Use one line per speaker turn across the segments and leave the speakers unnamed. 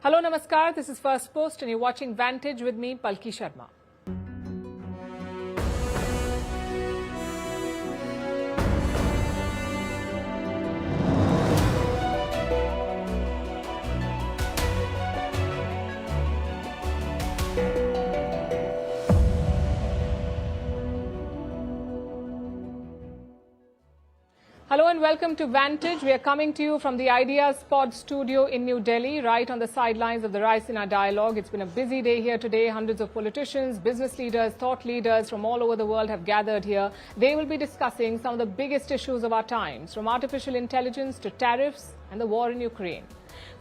Hello, Namaskar. This is Firstpost and you're watching Vantage with me, Palki Sharma. Hello and welcome to Vantage. We are coming to you from the Ideas Pod studio in New Delhi, right on the sidelines of the Raisina dialogue. It's been a busy day here today. Hundreds of politicians, business leaders, thought leaders from all over the world have gathered here. They will be discussing some of the biggest issues of our times, from artificial intelligence to tariffs and the war in Ukraine.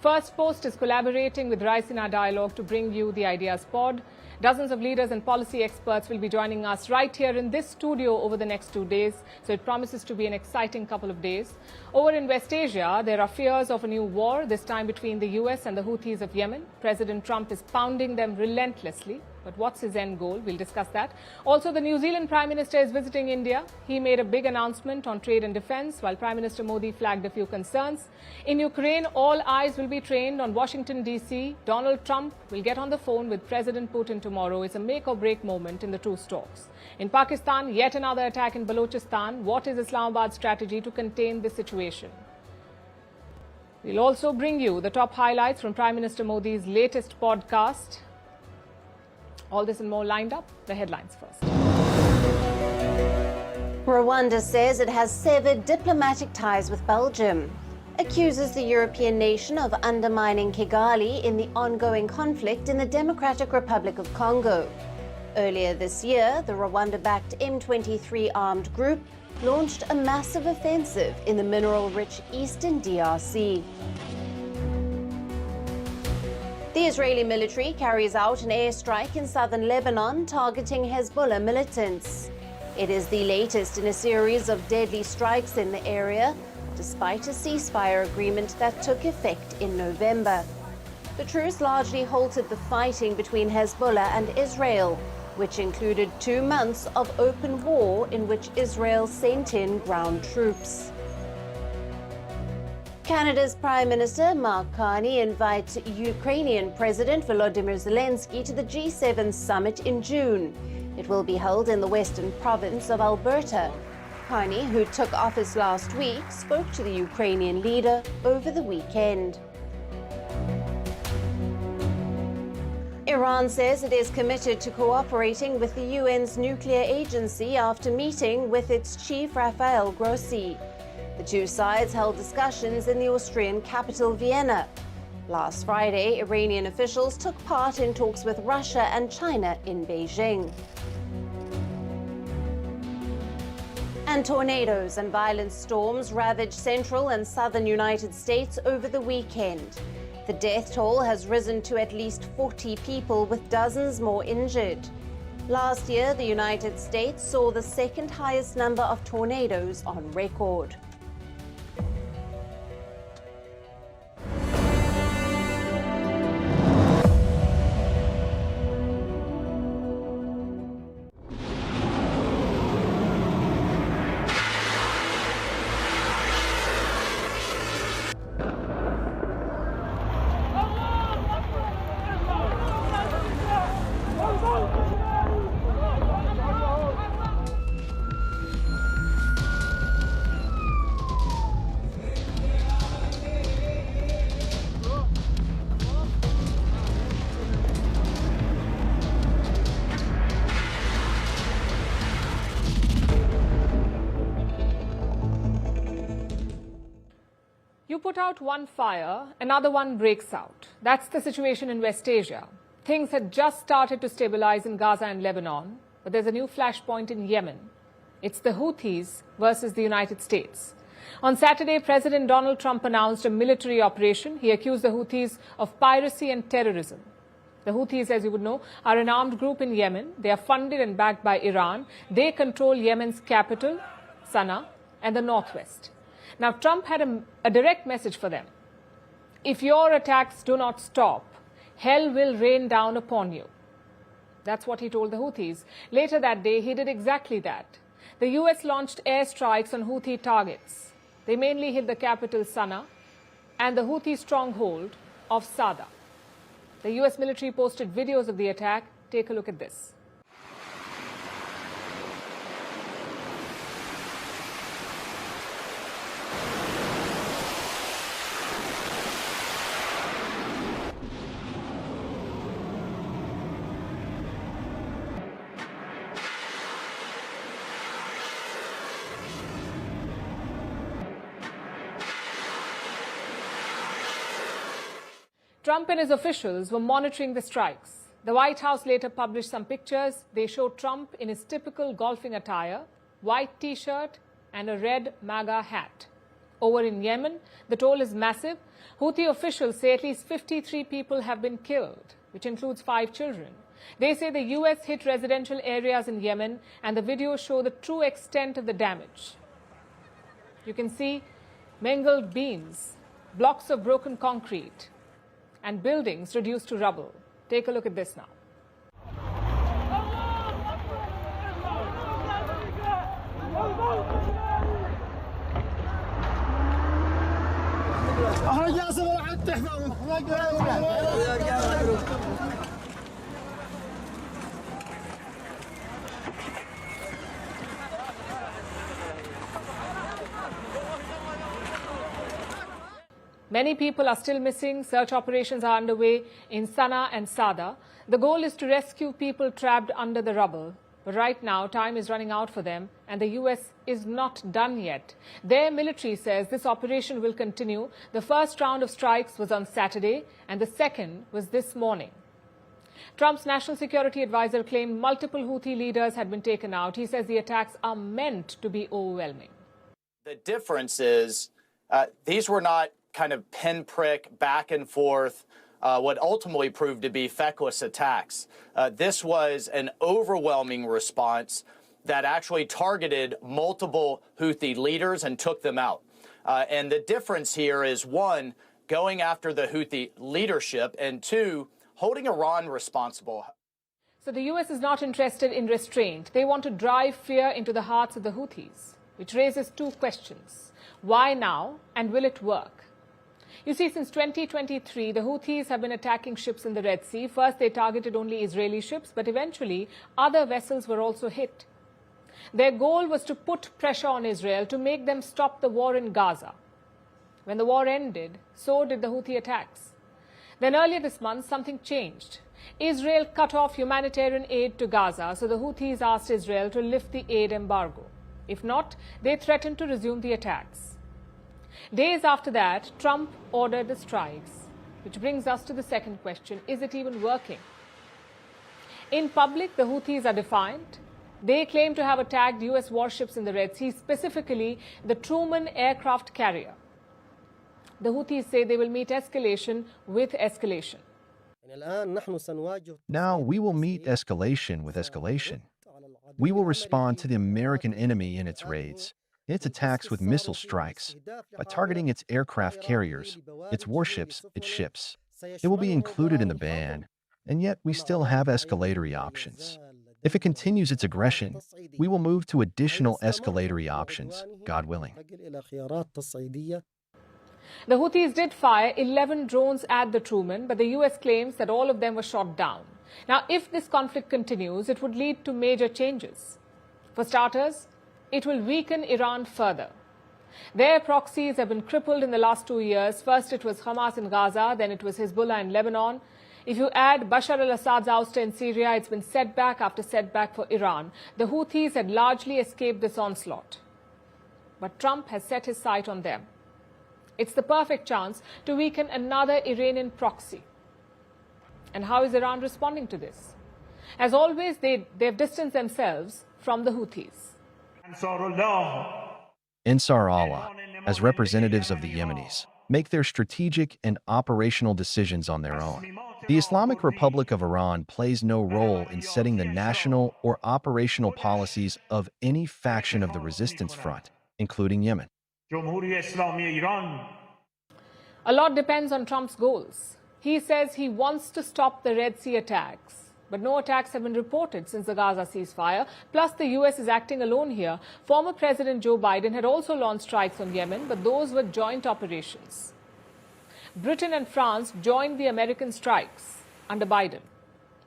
Firstpost is collaborating with Raisina Dialogue to bring you the Ideas Pod. Dozens of leaders and policy experts will be joining us right here in this studio over the next 2 days, so it promises to be an exciting couple of days. Over in West Asia, there are fears of a new war, this time between the US and the Houthis of Yemen. President Trump is pounding them relentlessly. But what's his end goal? We'll discuss that. Also, the New Zealand Prime Minister is visiting India. He made a big announcement on trade and defense, while Prime Minister Modi flagged a few concerns. In Ukraine, all eyes will be trained on Washington, D.C. Donald Trump will get on the phone with President Putin tomorrow. It's a make-or-break moment in the truce talks. In Pakistan, yet another attack in Balochistan. What is Islamabad's strategy to contain this situation? We'll also bring you the top highlights from Prime Minister Modi's latest podcast. All this and more lined up. The headlines first.
Rwanda says it has severed diplomatic ties with Belgium, accuses the European nation of undermining Kigali in the ongoing conflict in the Democratic Republic of Congo. Earlier this year, the Rwanda-backed M23 armed group launched a massive offensive in the mineral-rich eastern DRC. The Israeli military carries out an airstrike in southern Lebanon targeting Hezbollah militants. It is the latest in a series of deadly strikes in the area, despite a ceasefire agreement that took effect in November. The truce largely halted the fighting between Hezbollah and Israel, which included 2 months of open war in which Israel sent in ground troops. Canada's Prime Minister Mark Carney invites Ukrainian President Volodymyr Zelensky to the G7 summit in June. It will be held in the western province of Alberta. Carney, who took office last week, spoke to the Ukrainian leader over the weekend. Iran says it is committed to cooperating with the UN's nuclear agency after meeting with its chief Rafael Grossi. The two sides held discussions in the Austrian capital, Vienna. Last Friday, Iranian officials took part in talks with Russia and China in Beijing. And tornadoes and violent storms ravaged central and southern United States over the weekend. The death toll has risen to at least 40 people, with dozens more injured. Last year, the United States saw the second highest number of tornadoes on record.
You put out one fire, another one breaks out. That's the situation in West Asia. Things had just started to stabilize in Gaza and Lebanon, but there's a new flashpoint in Yemen. It's the Houthis versus the United States. On Saturday, President Donald Trump announced a military operation. He accused the Houthis of piracy and terrorism. The Houthis, as you would know, are an armed group in Yemen. They are funded and backed by Iran. They control Yemen's capital, Sanaa, and the northwest. Now, Trump had a direct message for them. If your attacks do not stop, hell will rain down upon you. That's what he told the Houthis. Later that day, he did exactly that. The US launched airstrikes on Houthi targets. They mainly hit the capital, Sanaa, and the Houthi stronghold of Saada. The US military posted videos of the attack. Take a look at this. Trump and his officials were monitoring the strikes. The White House later published some pictures. They show Trump in his typical golfing attire, white T-shirt and a red MAGA hat. Over in Yemen, the toll is massive. Houthi officials say at least 53 people have been killed, which includes 5 children. They say the US hit residential areas in Yemen, and the videos show the true extent of the damage. You can see mangled beams, blocks of broken concrete, and buildings reduced to rubble. Take a look at this now. Many people are still missing. Search operations are underway in Sanaa and Saada. The goal is to rescue people trapped under the rubble. But right now, time is running out for them, and the US is not done yet. Their military says this operation will continue. The first round of strikes was on Saturday, and the second was this morning. Trump's national security advisor claimed multiple Houthi leaders had been taken out. He says the attacks are meant to be overwhelming.
The difference is these were not kind of pinprick, back and forth, what ultimately proved to be feckless attacks. This was an overwhelming response that actually targeted multiple Houthi leaders and took them out. And the difference here is, one, going after the Houthi leadership, and two, holding Iran responsible.
So the US is not interested in restraint. They want to drive fear into the hearts of the Houthis, which raises 2 questions. Why now, and will it work? You see, since 2023, the Houthis have been attacking ships in the Red Sea. First, they targeted only Israeli ships, but eventually other vessels were also hit. Their goal was to put pressure on Israel to make them stop the war in Gaza. When the war ended, so did the Houthi attacks. Then earlier this month, something changed. Israel cut off humanitarian aid to Gaza, so the Houthis asked Israel to lift the aid embargo. If not, they threatened to resume the attacks. Days after that, Trump ordered the strikes, which brings us to the second question: is it even working? In public, the Houthis are defiant. They claim to have attacked US warships in the Red Sea, specifically the Truman aircraft carrier. The Houthis say they will meet escalation with escalation.
Now we will meet escalation with escalation. We will respond to the American enemy in its raids, its attacks with missile strikes, by targeting its aircraft carriers, its warships, its ships. It will be included in the ban, and yet we still have escalatory options. If it continues its aggression, we will move to additional escalatory options, God willing.
The Houthis did fire 11 drones at the Truman, but the US claims that all of them were shot down. Now, if this conflict continues, it would lead to major changes. For starters, it will weaken Iran further. Their proxies have been crippled in the last 2 years. First it was Hamas in Gaza, then it was Hezbollah in Lebanon. If you add Bashar al-Assad's ouster in Syria, it's been setback after setback for Iran. The Houthis had largely escaped this onslaught. But Trump has set his sight on them. It's the perfect chance to weaken another Iranian proxy. And how is Iran responding to this? As always, they've distanced themselves from the Houthis.
Ansar Allah, as representatives of the Yemenis, make their strategic and operational decisions on their own. The Islamic Republic of Iran plays no role in setting the national or operational policies of any faction of the resistance front, including Yemen.
A lot depends on Trump's goals. He says he wants to stop the Red Sea attacks. But no attacks have been reported since the Gaza ceasefire. Plus, the US is acting alone here. Former President Joe Biden had also launched strikes on Yemen, but those were joint operations. Britain and France joined the American strikes. under Biden.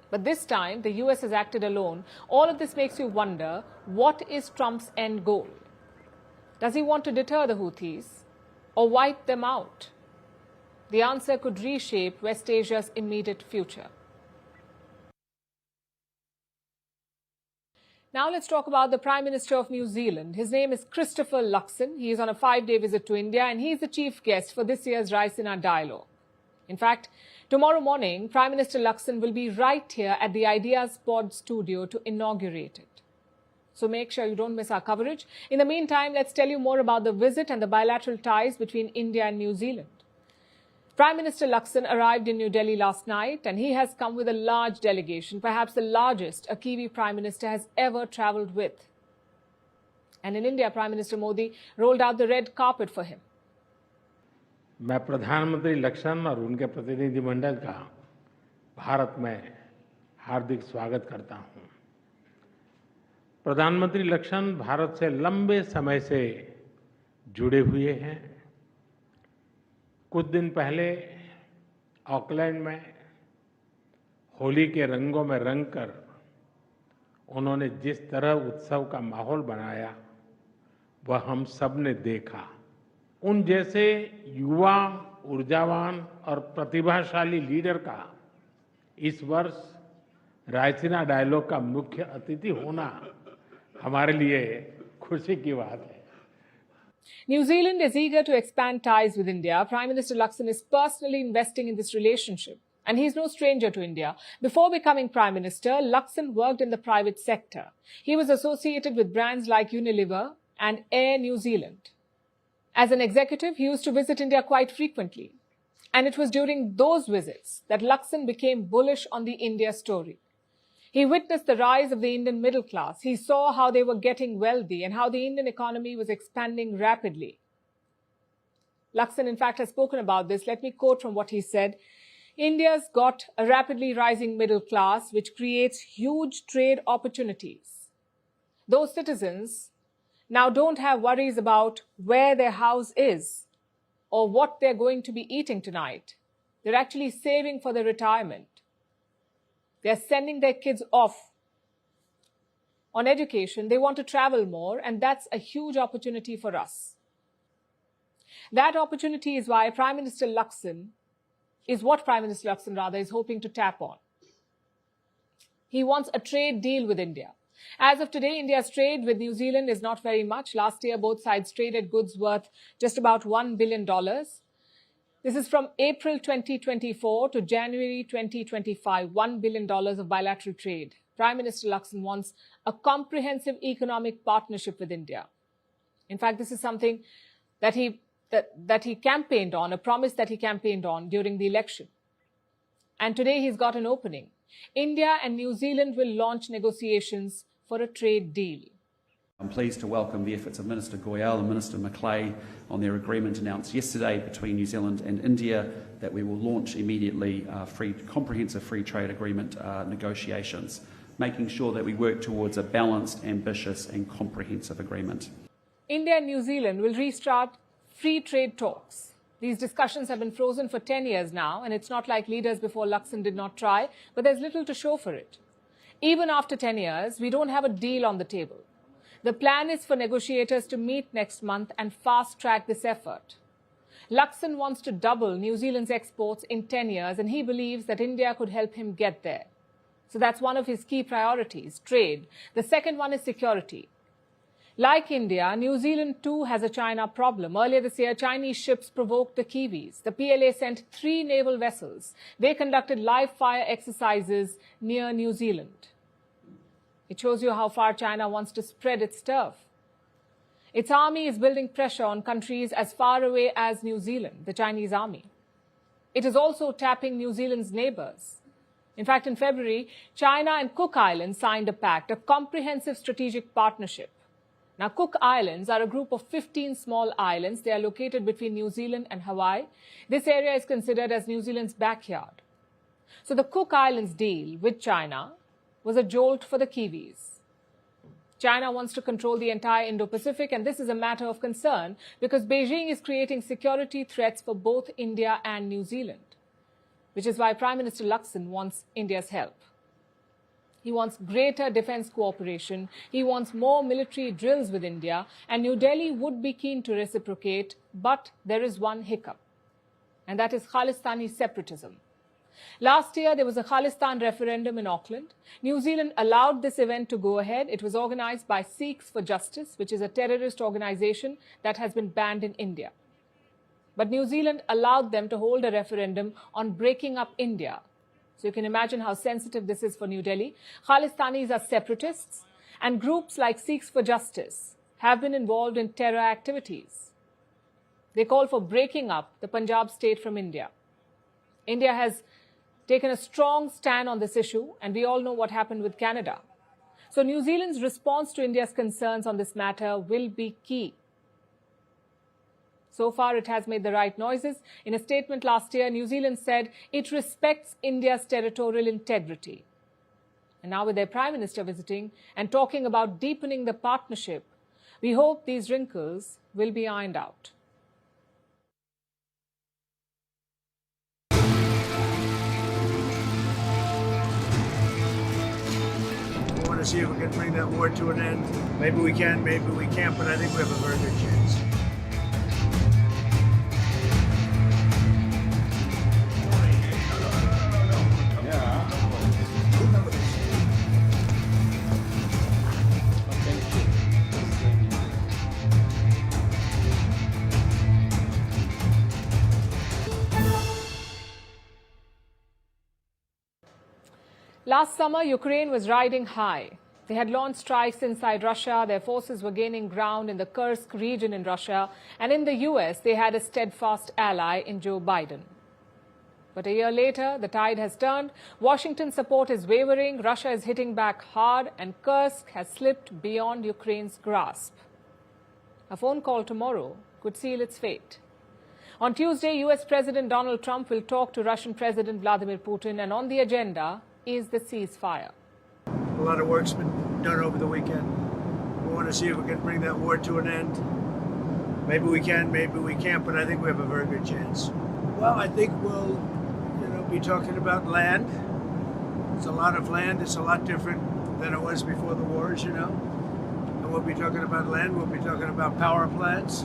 But this time, the US has acted alone. All of this makes you wonder, what is Trump's end goal? Does he want to deter the Houthis or wipe them out? The answer could reshape West Asia's immediate future. Now let's talk about the Prime Minister of New Zealand. His name is Christopher Luxon. He is on a 5-day visit to India and he is the chief guest for this year's Raisina Dialogue. In fact, tomorrow morning, Prime Minister Luxon will be right here at the Ideas Pod studio to inaugurate it. So make sure you don't miss our coverage. In the meantime, let's tell you more about the visit and the bilateral ties between India and New Zealand. Prime Minister Luxon arrived in New Delhi last night and he has come with a large delegation, perhaps the largest a Kiwi Prime Minister has ever travelled with. And in India, Prime Minister Modi rolled out the red carpet for him.
मैं प्रधानमंत्री लक्ष्मण और उनके प्रतिनिधिमंडल का भारत में हार्दिक स्वागत करता हूं। प्रधानमंत्री लक्ष्मण भारत से लंबे समय से जुड़े हुए हैं। कुछ दिन पहले ऑकलैंड में होली के रंगों में रंगकर उन्होंने जिस तरह उत्सव का माहौल बनाया, वह हम सब ने देखा। उन जैसे युवा, ऊर्जावान और प्रतिभाशाली लीडर का इस वर्ष रायसीना डायलॉग का मुख्य अतिथि होना हमारे लिए खुशी की बात है।
New Zealand is eager to expand ties with India. Prime Minister Luxon is personally investing in this relationship. And he's no stranger to India. Before becoming Prime Minister, Luxon worked in the private sector. He was associated with brands like Unilever and Air New Zealand. As an executive, he used to visit India quite frequently. And it was during those visits that Luxon became bullish on the India story. He witnessed the rise of the Indian middle class. He saw how they were getting wealthy and how the Indian economy was expanding rapidly. Luxon, in fact, has spoken about this. Let me quote from what he said. India's got a rapidly rising middle class, which creates huge trade opportunities. Those citizens now don't have worries about where their house is or what they're going to be eating tonight. They're actually saving for their retirement. They're sending their kids off on education. They want to travel more, and that's a huge opportunity for us. That opportunity is why Prime Minister Luxon is hoping to tap on. He wants a trade deal with India. As of today, India's trade with New Zealand is not very much. Last year, both sides traded goods worth just about $1 billion. This is from April 2024 to January 2025, $1 billion of bilateral trade. Prime Minister Luxon wants a comprehensive economic partnership with India. In fact, this is something that he campaigned on, a promise that he campaigned on during the election. And today he's got an opening. India and New Zealand will launch negotiations for a trade deal.
I'm pleased to welcome the efforts of Minister Goyal and Minister Macleay on their agreement announced yesterday between New Zealand and India that we will launch immediately comprehensive free trade agreement negotiations, making sure that we work towards a balanced, ambitious and comprehensive agreement.
India and New Zealand will restart free trade talks. These discussions have been frozen for 10 years now, and it's not like leaders before Luxon did not try, but there's little to show for it. Even after 10 years, we don't have a deal on the table. The plan is for negotiators to meet next month and fast-track this effort. Luxon wants to double New Zealand's exports in 10 years, and he believes that India could help him get there. So that's one of his key priorities, trade. The second one is security. Like India, New Zealand too has a China problem. Earlier this year, Chinese ships provoked the Kiwis. The PLA sent 3 naval vessels. They conducted live fire exercises near New Zealand. It shows you how far China wants to spread its turf. Its army is building pressure on countries as far away as New Zealand, the Chinese army. It is also tapping New Zealand's neighbors. In fact, in February, China and Cook Islands signed a pact, a comprehensive strategic partnership. Now, Cook Islands are a group of 15 small islands. They are located between New Zealand and Hawaii. This area is considered as New Zealand's backyard. So the Cook Islands deal with China was a jolt for the Kiwis. China wants to control the entire Indo-Pacific, and this is a matter of concern because Beijing is creating security threats for both India and New Zealand. which is why Prime Minister Lakson wants India's help. He wants greater defense cooperation, he wants more military drills with India, and New Delhi would be keen to reciprocate, but there is one hiccup, and that is Khalistani separatism. Last year, there was a Khalistan referendum in Auckland. New Zealand allowed this event to go ahead. It was organized by Sikhs for Justice, which is a terrorist organization that has been banned in India. But New Zealand allowed them to hold a referendum on breaking up India. So you can imagine how sensitive this is for New Delhi. Khalistanis are separatists, and groups like Sikhs for Justice have been involved in terror activities. They call for breaking up the Punjab state from India. India has taken a strong stand on this issue, and we all know what happened with Canada. So New Zealand's response to India's concerns on this matter will be key. So far, it has made the right noises. In a statement last year, New Zealand said it respects India's territorial integrity. And now with their Prime Minister visiting and talking about deepening the partnership, we hope these wrinkles will be ironed out.
We want to see if we can bring that war to an end. Maybe we can, maybe we can't, but I think we have a very good chance.
Last summer, Ukraine was riding high. They had launched strikes inside Russia. Their forces were gaining ground in the Kursk region in Russia. And in the US, they had a steadfast ally in Joe Biden. But a year later, the tide has turned. Washington's support is wavering. Russia is hitting back hard, and Kursk has slipped beyond Ukraine's grasp. A phone call tomorrow could seal its fate. On Tuesday, US President Donald Trump will talk to Russian President Vladimir Putin, and on the agenda is the ceasefire.
A lot of work's been done over the weekend. We want to see if we can bring that war to an end. Maybe we can, maybe we can't, but I think we have a very good chance. Well, I think we'll, be talking about land. It's a lot of land. It's a lot different than it was before the wars, And we'll be talking about land. We'll be talking about power plants,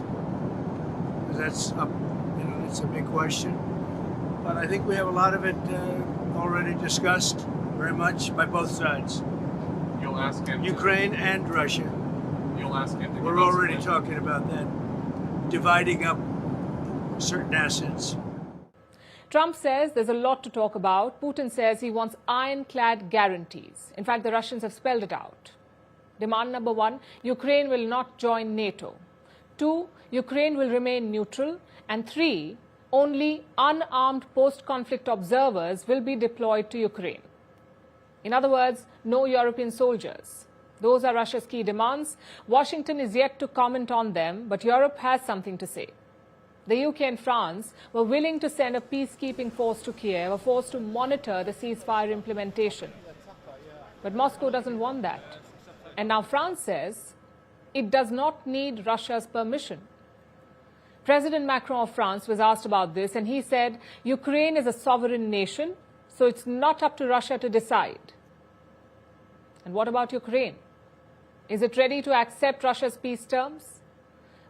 because that's up, it's a big question. But I think we have a lot of it already discussed very much by both sides.
You'll ask him.
Ukraine and Russia.
You'll ask him.
We're already talking about that, dividing up certain assets.
Trump says there's a lot to talk about. Putin says he wants ironclad guarantees. In fact, the Russians have spelled it out. Demand number 1, Ukraine will not join NATO. 2, Ukraine will remain neutral. And 3, only unarmed post-conflict observers will be deployed to Ukraine. In other words, no European soldiers. Those are Russia's key demands. Washington is yet to comment on them, but Europe has something to say. The UK and France were willing to send a peacekeeping force to Kiev, a force to monitor the ceasefire implementation. But Moscow doesn't want that. And now France says it does not need Russia's permission. President Macron of France was asked about this, and he said Ukraine is a sovereign nation, so it's not up to Russia to decide. And what about Ukraine? Is it ready to accept Russia's peace terms?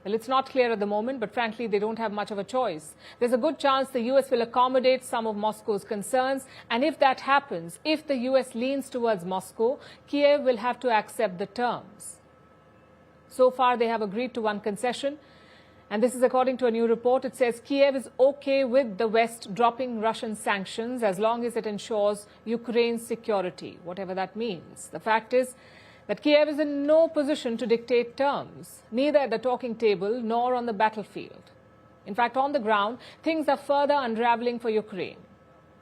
Well, it's not clear at the moment, but frankly, they don't have much of a choice. There's a good chance the US will accommodate some of Moscow's concerns, and if that happens, if the US leans towards Moscow, Kiev will have to accept the terms. So far, they have agreed to one concession, and this is according to a new report. It says Kiev is okay with the West dropping Russian sanctions as long as it ensures Ukraine's security, whatever that means. The fact is that Kiev is in no position to dictate terms, neither at the talking table nor on the battlefield. In fact, on the ground, things are further unraveling for Ukraine.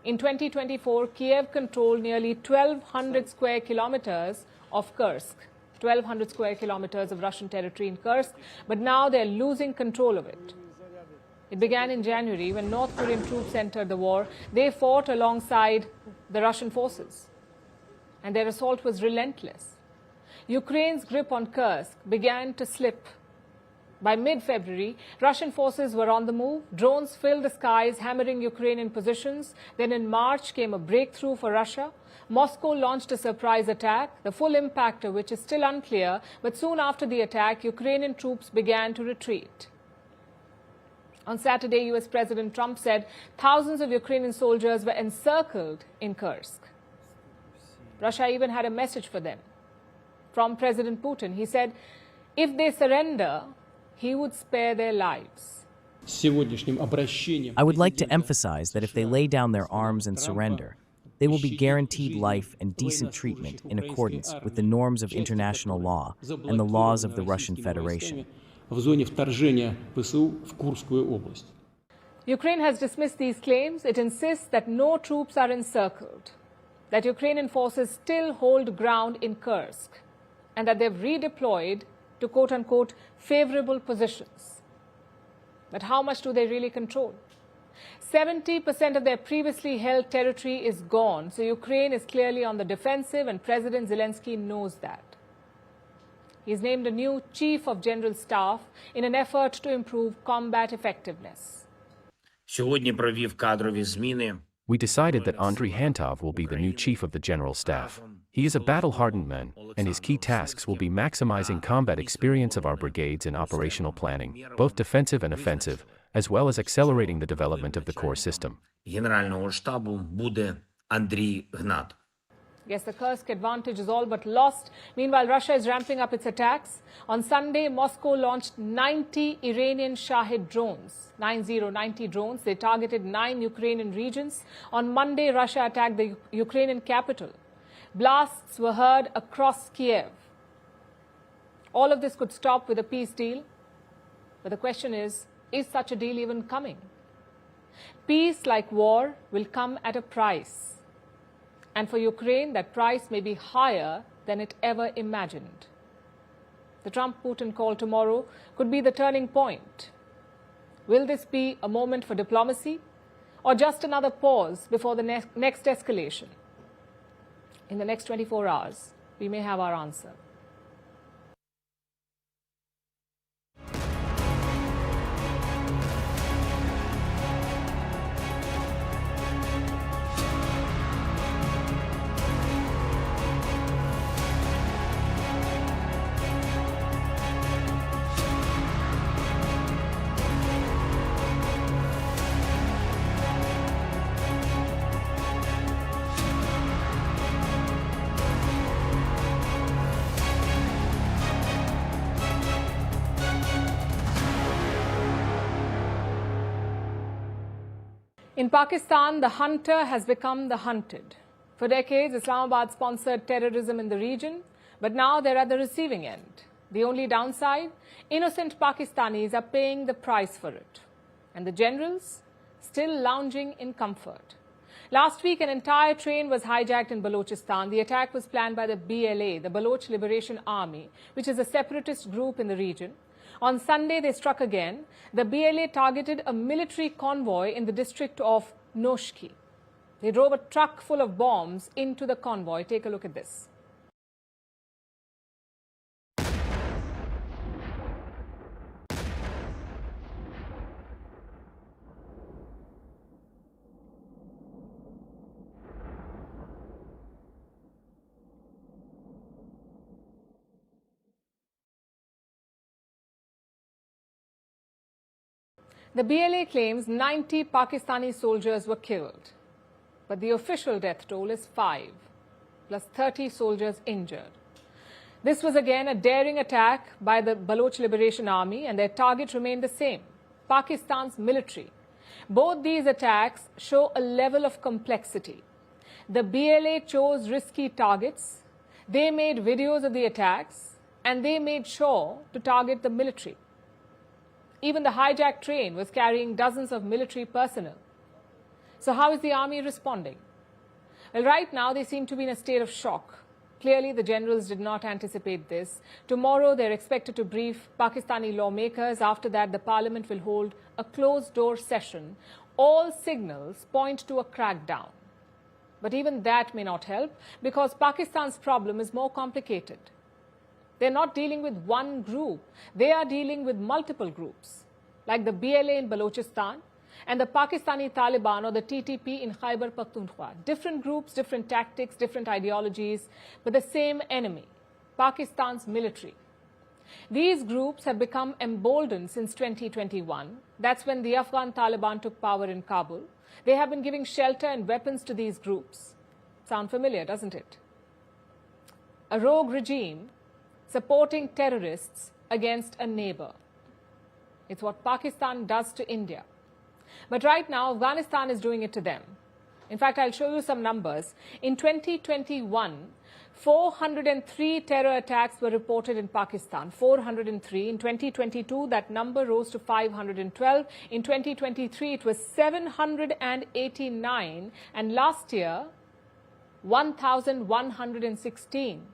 In 2024, Kiev controlled nearly 1,200 square kilometers of Kursk, 1,200 square kilometers of Russian territory in Kursk, but now they're losing control of it. It began in January when North Korean troops entered the war. They fought alongside the Russian forces, and their assault was relentless. Ukraine's grip on Kursk began to slip. By mid-February, Russian forces were on the move. Drones filled the skies, hammering Ukrainian positions. Then in March came a breakthrough for Russia. Moscow launched a surprise attack, the full impact of which is still unclear. But soon after the attack, Ukrainian troops began to retreat. On Saturday, US President Trump said thousands of Ukrainian soldiers were encircled in Kursk. Russia even had a message for them. From President Putin, he said, if they surrender, he would spare their lives.
I would like to emphasize that if they lay down their arms and surrender, they will be guaranteed life and decent treatment in accordance with the norms of international law and the laws of the Russian Federation.
Ukraine has dismissed these claims. It insists that no troops are encircled, that Ukrainian forces still hold ground in Kursk, and that they've redeployed to quote-unquote favorable positions. But how much do they really control? 70% of their previously held territory is gone, so Ukraine is clearly on the defensive, and President Zelensky knows that. He's named a new chief of general staff in an effort to improve combat effectiveness.
We decided that Andriy Hantov will be the new chief of the general staff. He is a battle-hardened man, and his key tasks will be maximizing combat experience of our brigades in operational planning, both defensive and offensive, as well as accelerating the development of the core system.
Yes, the Kursk advantage is all but lost. Meanwhile, Russia is ramping up its attacks. On Sunday, Moscow launched 90 Iranian Shahid drones, 90 drones. They targeted 9 Ukrainian regions. On Monday, Russia attacked the Ukrainian capital. Blasts were heard across Kiev. All of this could stop with a peace deal. But the question is such a deal even coming? Peace, like war, will come at a price. And for Ukraine, that price may be higher than it ever imagined. The Trump-Putin call tomorrow could be the turning point. Will this be a moment for diplomacy, or just another pause before the next escalation? In the next 24 hours, we may have our answer. In Pakistan, the hunter has become the hunted. For decades, Islamabad sponsored terrorism in the region, but now they're at the receiving end. The only downside? Innocent Pakistanis are paying the price for it. And the generals? Still lounging in comfort. Last week, an entire train was hijacked in Balochistan. The attack was planned by the BLA, the Baloch Liberation Army, which is a separatist group in the region. On Sunday, they struck again. The BLA targeted a military convoy in the district of Noshki. They drove a truck full of bombs into the convoy. Take a look at this. The BLA claims 90 Pakistani soldiers were killed, but the official death toll is 5, plus 30 soldiers injured. This was again a daring attack by the Baloch Liberation Army, and their target remained the same, Pakistan's military. Both these attacks show a level of complexity. The BLA chose risky targets, they made videos of the attacks, and they made sure to target the military. Even the hijacked train was carrying dozens of military personnel. So how is the army responding? Well, right now they seem to be in a state of shock. Clearly, the generals did not anticipate this. Tomorrow, they're expected to brief Pakistani lawmakers. After that, the parliament will hold a closed-door session. All signals point to a crackdown. But even that may not help, because Pakistan's problem is more complicated. They're not dealing with one group. They are dealing with multiple groups, like the BLA in Balochistan and the Pakistani Taliban or the TTP in Khyber Pakhtunkhwa. Different groups, different tactics, different ideologies, but the same enemy, Pakistan's military. These groups have become emboldened since 2021. That's when the Afghan Taliban took power in Kabul. They have been giving shelter and weapons to these groups. Sound familiar, doesn't it? A rogue regime supporting terrorists against a neighbor. It's what Pakistan does to India. But right now, Afghanistan is doing it to them. In fact, I'll show you some numbers. In 2021, 403 terror attacks were reported in Pakistan, 403. In 2022, that number rose to 512. In 2023, it was 789. And last year, 1,116.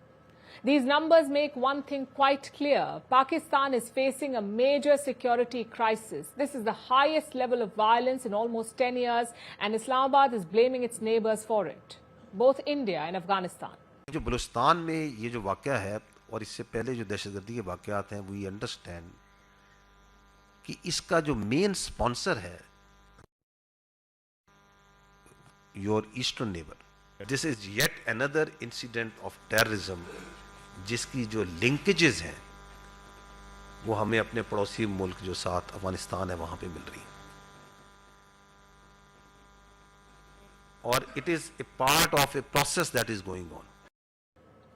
These numbers make one thing quite clear. Pakistan is facing a major security crisis. This is the highest level of violence in almost 10 years, and Islamabad is blaming its neighbors for it, both India and Afghanistan.
जो बलूचिस्तान में ये जो वाक़या है और इससे पहले जो दहशतगर्दी के वाक़यात हैं, वी अंडरस्टैंड कि इसका जो मेन स्पॉन्सर है your eastern neighbour. This is yet another incident of terrorism जिसकी जो लिंकेजेस हैं वो हमें अपने पड़ोसी मुल्क जो साथ अफगानिस्तान है वहां पे मिल रही हैं. और it is a part of a process that is going on.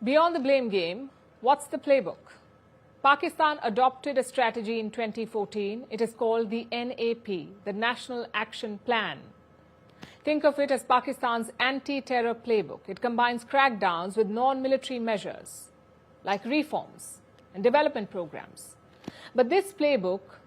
Beyond the blame game, what's the playbook? Pakistan adopted a strategy in 2014. It is called the NAP, the National Action Plan. Think of it as Pakistan's anti-terror playbook. It combines crackdowns with non-military measures, like reforms and development programs. But this playbook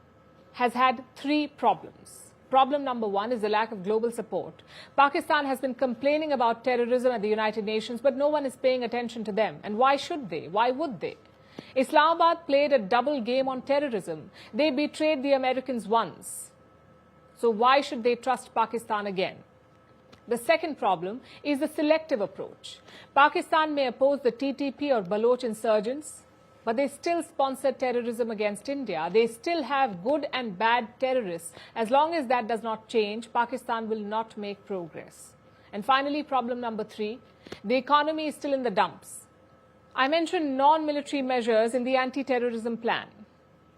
has had three problems. Problem number one is the lack of global support. Pakistan has been complaining about terrorism at the United Nations, but no one is paying attention to them. And why should they? Why would they? Islamabad played a double game on terrorism. They betrayed the Americans once. So why should they trust Pakistan again? The second problem is the selective approach. Pakistan may oppose the TTP or Baloch insurgents, but they still sponsor terrorism against India. They still have good and bad terrorists. As long as that does not change, Pakistan will not make progress. And finally, problem number three, the economy is still in the dumps. I mentioned non-military measures in the anti-terrorism plan.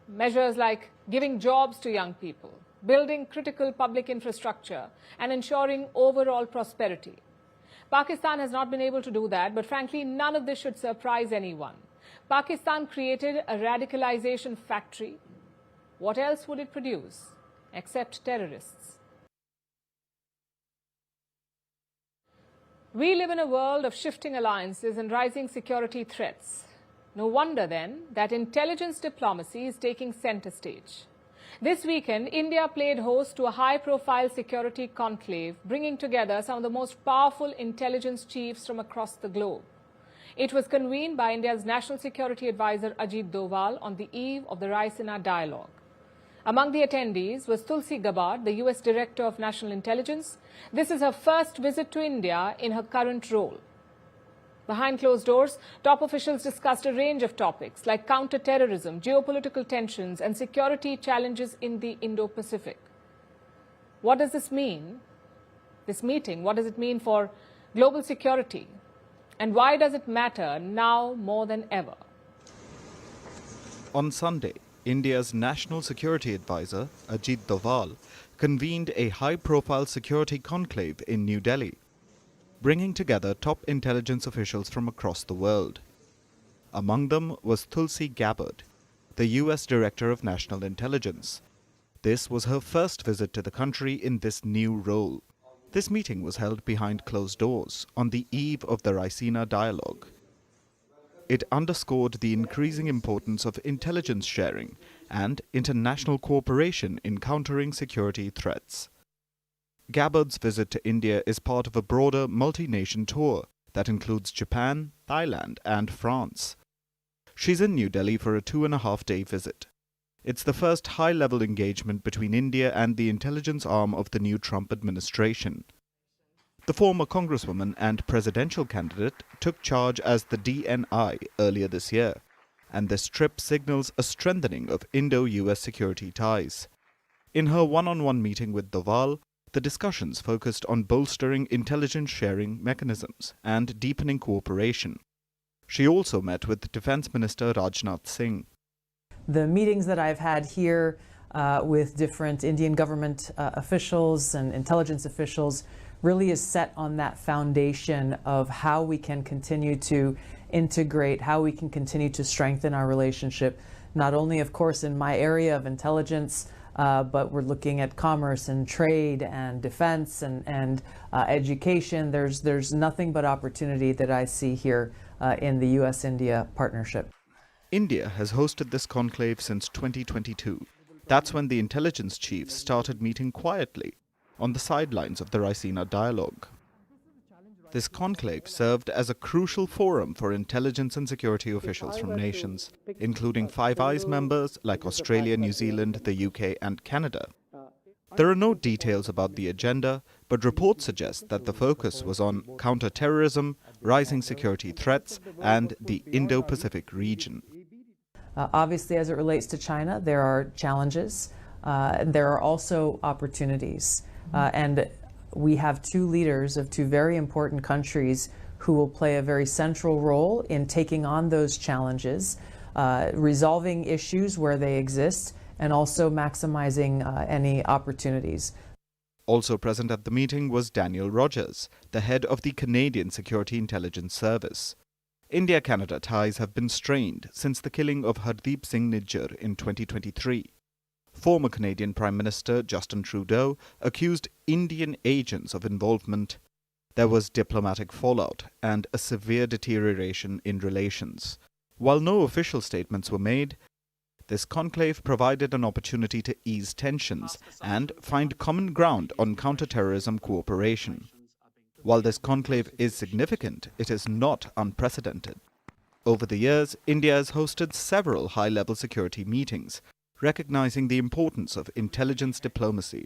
Measures like giving jobs to young people, building critical public infrastructure, and ensuring overall prosperity. Pakistan has not been able to do that, but frankly, none of this should surprise anyone. Pakistan created a radicalization factory. What else would it produce except terrorists? We live in a world of shifting alliances and rising security threats. No wonder then that intelligence diplomacy is taking center stage. This weekend, India played host to a high-profile security conclave, bringing together some of the most powerful intelligence chiefs from across the globe. It was convened by India's National Security Advisor Ajit Doval on the eve of the Raisina dialogue. Among the attendees was Tulsi Gabbard, the US Director of National Intelligence. This is her first visit to India in her current role. Behind closed doors, top officials discussed a range of topics like counter-terrorism, geopolitical tensions, and security challenges in the Indo-Pacific. What does this mean? This meeting, what does it mean for global security? And why does it matter now more than ever?
On Sunday, India's National Security Advisor, Ajit Doval, convened a high-profile security conclave in New Delhi, bringing together top intelligence officials from across the world. Among them was Tulsi Gabbard, the US Director of National Intelligence. This was her first visit to the country in this new role. This meeting was held behind closed doors on the eve of the Raisina dialogue. It underscored the increasing importance of intelligence sharing and international cooperation in countering security threats. Gabbard's visit to India is part of a broader multi-nation tour that includes Japan, Thailand, and France. She's in New Delhi for a 2.5-day visit. It's the first high-level engagement between India and the intelligence arm of the new Trump administration. The former congresswoman and presidential candidate took charge as the DNI earlier this year and this trip signals a strengthening of Indo-US security ties. In her one-on-one meeting with Doval, the discussions focused on bolstering intelligence sharing mechanisms and deepening cooperation. She also met with Defense Minister Rajnath Singh.
The meetings that I've had here with different Indian government officials and intelligence officials really is set on that foundation of how we can continue to integrate, how we can continue to strengthen our relationship, not only, of course, in my area of intelligence, but we're looking at commerce and trade and defense and education. There's nothing but opportunity that I see here in the US-India partnership.
India has hosted this conclave since 2022. That's when the intelligence chiefs started meeting quietly on the sidelines of the Raisina dialogue. This conclave served as a crucial forum for intelligence and security officials from nations, including Five Eyes members like Australia, New Zealand, the UK and Canada. There are no details about the agenda, but reports suggest that the focus was on counter-terrorism, rising security threats, and the Indo-Pacific region.
Obviously, as it relates to China, there are challenges. There are also opportunities. And we have two leaders of two very important countries who will play a very central role in taking on those challenges, resolving issues where they exist, and also maximizing any opportunities.
Also present at the meeting was Daniel Rogers, the head of the Canadian Security Intelligence Service. India-Canada ties have been strained since the killing of Hardeep Singh Nijjar in 2023. Former Canadian Prime Minister Justin Trudeau accused Indian agents of involvement. There was diplomatic fallout and a severe deterioration in relations. While no official statements were made, this conclave provided an opportunity to ease tensions and find common ground on counter-terrorism cooperation. While this conclave is significant, it is not unprecedented. Over the years, India has hosted several high-level security meetings, recognizing the importance of intelligence diplomacy.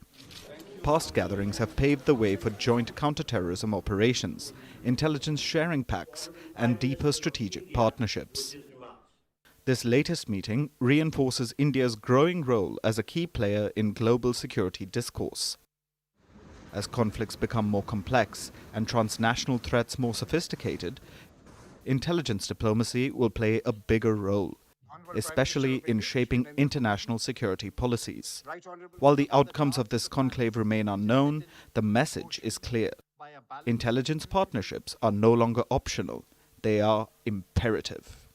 Past gatherings have paved the way for joint counter-terrorism operations, intelligence sharing pacts, and deeper strategic partnerships. This latest meeting reinforces India's growing role as a key player in global security discourse. As conflicts become more complex and transnational threats more sophisticated, intelligence diplomacy will play a bigger role, especially in shaping international security policies. While the outcomes of this conclave remain unknown, the message is clear. Intelligence partnerships are no longer optional, they are imperative.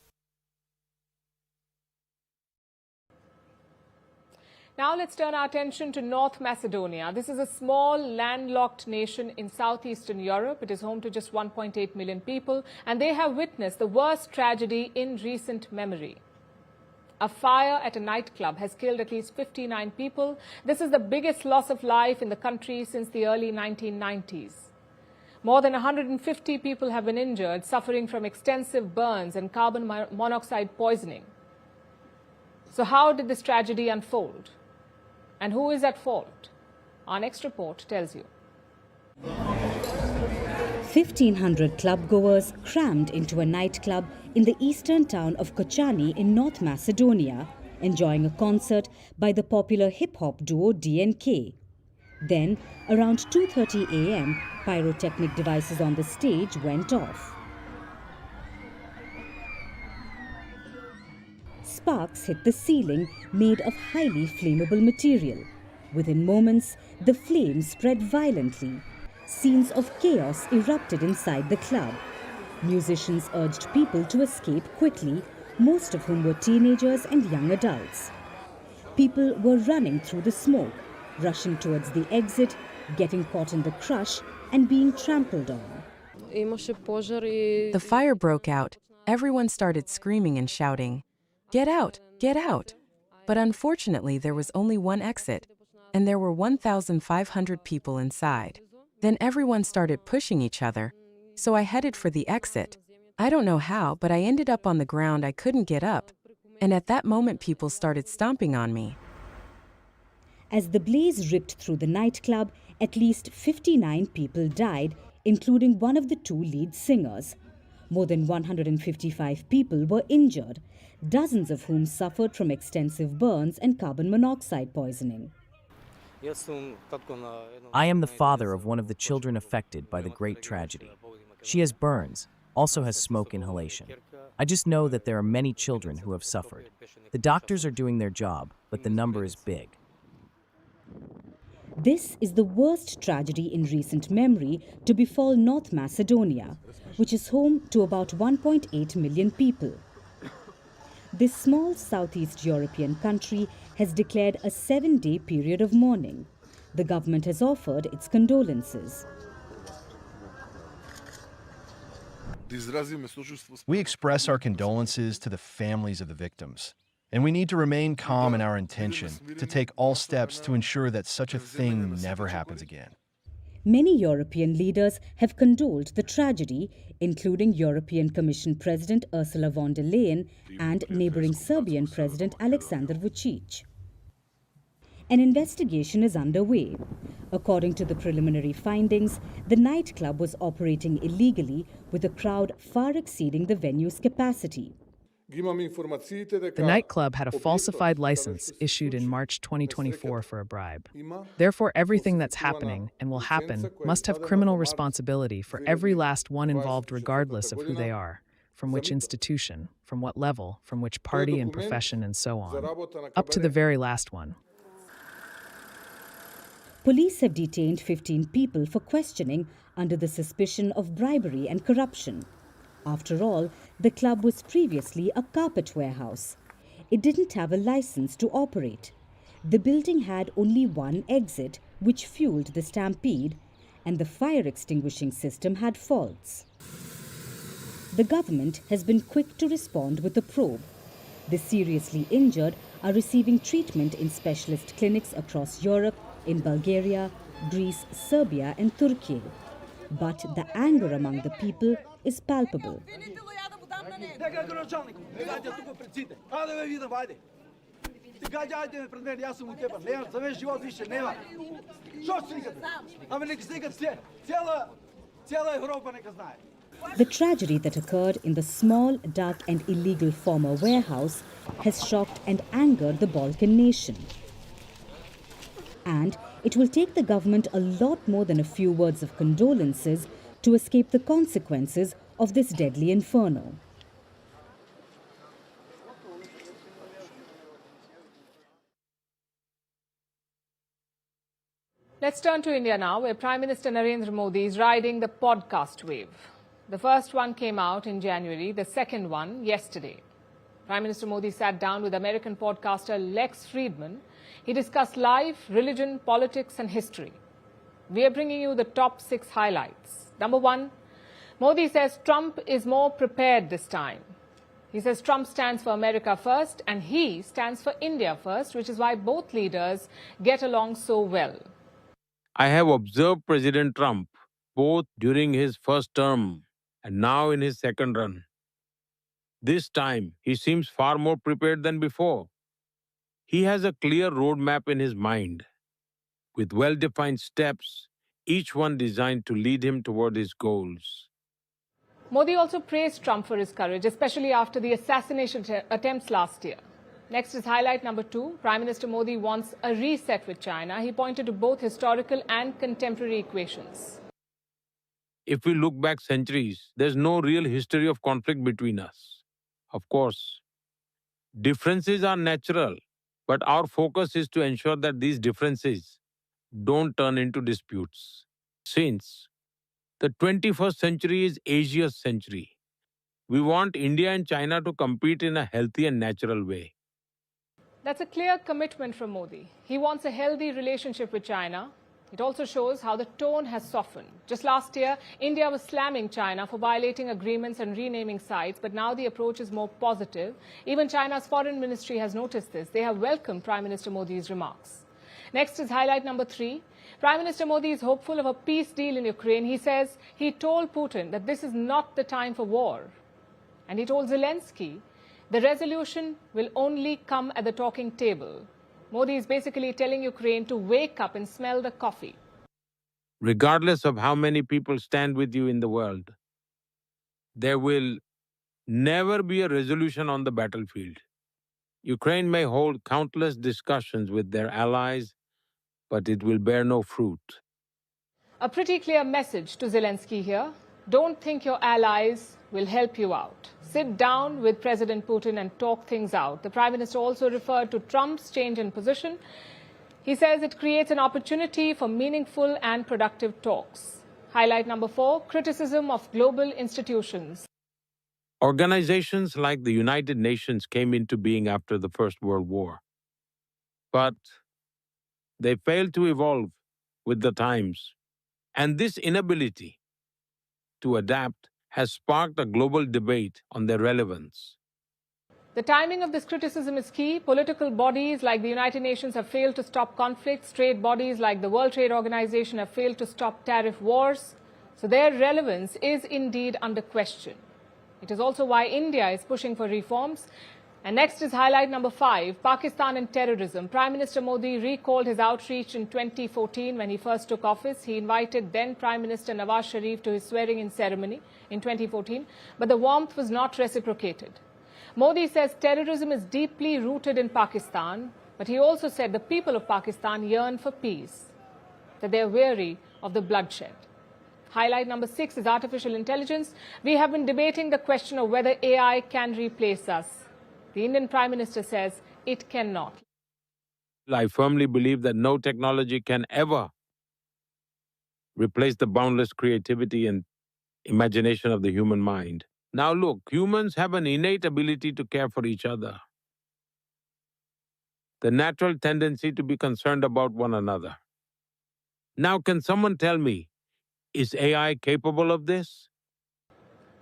Now let's turn our attention to North Macedonia. This is a small, landlocked nation in southeastern Europe. It is home to just 1.8 million people, and they have witnessed the worst tragedy in recent memory. A fire at a nightclub has killed at least 59 people. This is the biggest loss of life in the country since the early 1990s. More than 150 people have been injured, suffering from extensive burns and carbon monoxide poisoning. So how did this tragedy unfold? And who is at fault? Our next report tells you.
1,500 clubgoers crammed into a nightclub in the eastern town of Kočani in North Macedonia, enjoying a concert by the popular hip-hop duo DNK. Then, around 2:30 a.m., pyrotechnic devices on the stage went off. Sparks hit the ceiling made of highly flammable material. Within moments, the flames spread violently. Scenes of chaos erupted inside the club. Musicians urged people to escape quickly, most of whom were teenagers and young adults. People were running through the smoke, rushing towards the exit, getting caught in the crush, and being trampled on.
The fire broke out. Everyone started screaming and shouting, "Get out! Get out!" But unfortunately, there was only one exit, and there were 1,500 people inside. Then everyone started pushing each other, so I headed for the exit. I don't know how, but I ended up on the ground. I couldn't get up, and at that moment people started stomping on me.
As the blaze ripped through the nightclub, at least 59 people died, including one of the two lead singers. More than 155 people were injured. dozens of whom suffered from extensive burns and carbon monoxide poisoning.
I am the father of one of the children affected by the great tragedy. She has burns, also has smoke inhalation. I just know that there are many children who have suffered. The doctors are doing their job, but the number is big.
This is the worst tragedy in recent memory to befall North Macedonia, which is home to about 1.8 million people. This small Southeast European country has declared a 7-day period of mourning. The government has offered its condolences.
We express our condolences to the families of the victims, and we need to remain calm in our intention to take all steps to ensure that such a thing never happens again.
Many European leaders have condoled the tragedy, including European Commission President Ursula von der Leyen and neighboring Serbian President Aleksandar Vučić. An investigation is underway. According to the preliminary findings, the nightclub was operating illegally with a crowd far exceeding the venue's capacity.
The nightclub had a falsified license issued in March 2024 for a bribe. Therefore, everything that's happening and will happen must have criminal responsibility for every last one involved, regardless of who they are, from which institution, from what level, from which party and profession, and so on, up to the very last one.
Police have detained 15 people for questioning under the suspicion of bribery and corruption. After all, the club was previously a carpet warehouse. It didn't have a license to operate. The building had only one exit, which fueled the stampede, and the fire extinguishing system had faults. The government has been quick to respond with a probe. The seriously injured are receiving treatment in specialist clinics across Europe, in Bulgaria, Greece, Serbia, and Turkey. But the anger among the people is palpable. The tragedy that occurred in the small, dark, and illegal former warehouse has shocked and angered the Balkan nation. And it will take the government a lot more than a few words of condolences to escape the consequences of this deadly inferno.
Let's turn to India now, where Prime Minister Narendra Modi is riding the podcast wave. The first one came out in January, the second one yesterday. Prime Minister Modi sat down with American podcaster Lex Friedman. He discussed life, religion, politics, and history. We are bringing you the top 6 highlights. Number 1, Modi says Trump is more prepared this time. He says Trump stands for America first and he stands for India first, which is why both leaders get along so well.
I have observed President Trump both during his first term and now in his second run. This time, he seems far more prepared than before. He has a clear roadmap in his mind, with well-defined steps, each one designed to lead him toward his goals.
Modi also praised Trump for his courage, especially after the assassination attempts last year. Next is highlight number 2. Prime Minister Modi wants a reset with China. He pointed to both historical and contemporary equations.
If we look back centuries, there's no real history of conflict between us. Of course, differences are natural, but our focus is to ensure that these differences don't turn into disputes. Since the 21st century is Asia's century, we want India and China to compete in a healthy and natural way.
That's a clear commitment from Modi. He wants a healthy relationship with China. It also shows how the tone has softened. Just last year, India was slamming China for violating agreements and renaming sites, but now the approach is more positive. Even China's foreign ministry has noticed this. They have welcomed Prime Minister Modi's remarks. Next is highlight number 3. Prime Minister Modi is hopeful of a peace deal in Ukraine. He says he told Putin that this is not the time for war. And he told Zelensky the resolution will only come at the talking table. Modi is basically telling Ukraine to wake up and smell the coffee.
Regardless of how many people stand with you in the world, there will never be a resolution on the battlefield. Ukraine may hold countless discussions with their allies, but it will bear no fruit.
A pretty clear message to Zelensky here. Don't think your allies will help you out. Sit down with President Putin and talk things out. The Prime Minister also referred to Trump's change in position. He says it creates an opportunity for meaningful and productive talks. Highlight number 4, criticism of global institutions.
Organizations like the United Nations came into being after the First World War. But they failed to evolve with the times. And this inability to adapt has sparked a global debate on their relevance.
The timing of this criticism is key. Political bodies like the United Nations have failed to stop conflicts. Trade bodies like the World Trade Organization have failed to stop tariff wars. So their relevance is indeed under question. It is also why India is pushing for reforms. And next is highlight number 5, Pakistan and terrorism. Prime Minister Modi recalled his outreach in 2014 when he first took office. He invited then Prime Minister Nawaz Sharif to his swearing-in ceremony in 2014, but the warmth was not reciprocated. Modi says terrorism is deeply rooted in Pakistan, but he also said the people of Pakistan yearn for peace, that they are weary of the bloodshed. Highlight number 6 is artificial intelligence. We have been debating the question of whether AI can replace us. The Indian Prime Minister says it cannot.
I firmly believe that no technology can ever replace the boundless creativity and imagination of the human mind. Now look, humans have an innate ability to care for each other. The natural tendency to be concerned about one another. Now, can someone tell me, is AI capable of this?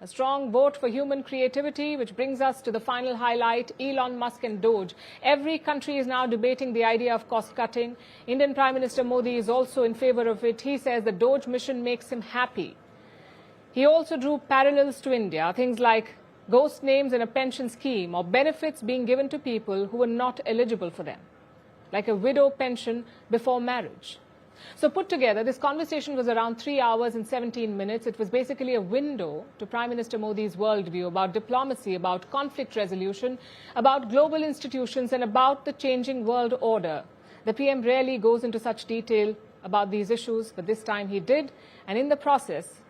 A strong vote for human creativity, which brings us to the final highlight, Elon Musk and Doge. Every country is now debating the idea of cost-cutting. Indian Prime Minister Modi is also in favor of it. He says the Doge mission makes him happy. He also drew parallels to India, things like ghost names in a pension scheme or benefits being given to people who were not eligible for them, like a widow pension before marriage. So put together, this conversation was around 3 hours and 17 minutes. It was basically a window to Prime Minister Modi's worldview about diplomacy, about conflict resolution, about global institutions and about the changing world order. The PM rarely goes into such detail about these issues, but this time he did. And in the process,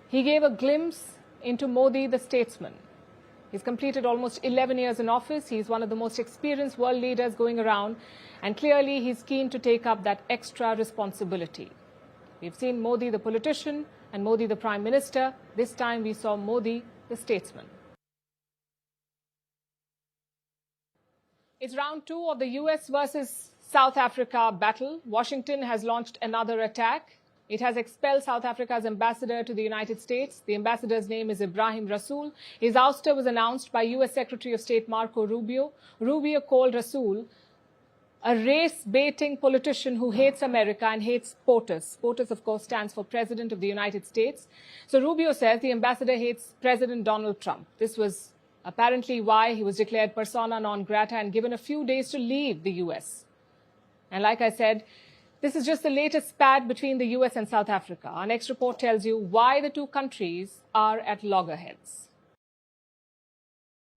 he gave a glimpse into Modi, the statesman. He's completed almost 11 years in office. He's one of the most experienced world leaders going around. And clearly, he's keen to take up that extra responsibility. We've seen Modi, the politician, and Modi, the prime minister. This time, we saw Modi, the statesman. It's round 2 of the US versus South Africa battle. Washington has launched another attack. It has expelled South Africa's ambassador to the United States. The ambassador's name is Ibrahim Rasool. His ouster was announced by US Secretary of State Marco Rubio. Rubio called Rasool a race-baiting politician who hates America and hates POTUS. POTUS, of course, stands for President of the United States. So Rubio says the ambassador hates President Donald Trump. This was apparently why he was declared persona non grata and given a few days to leave the US. And like I said, this is just the latest spat between the US and South Africa. Our next report tells you why the two countries are at loggerheads.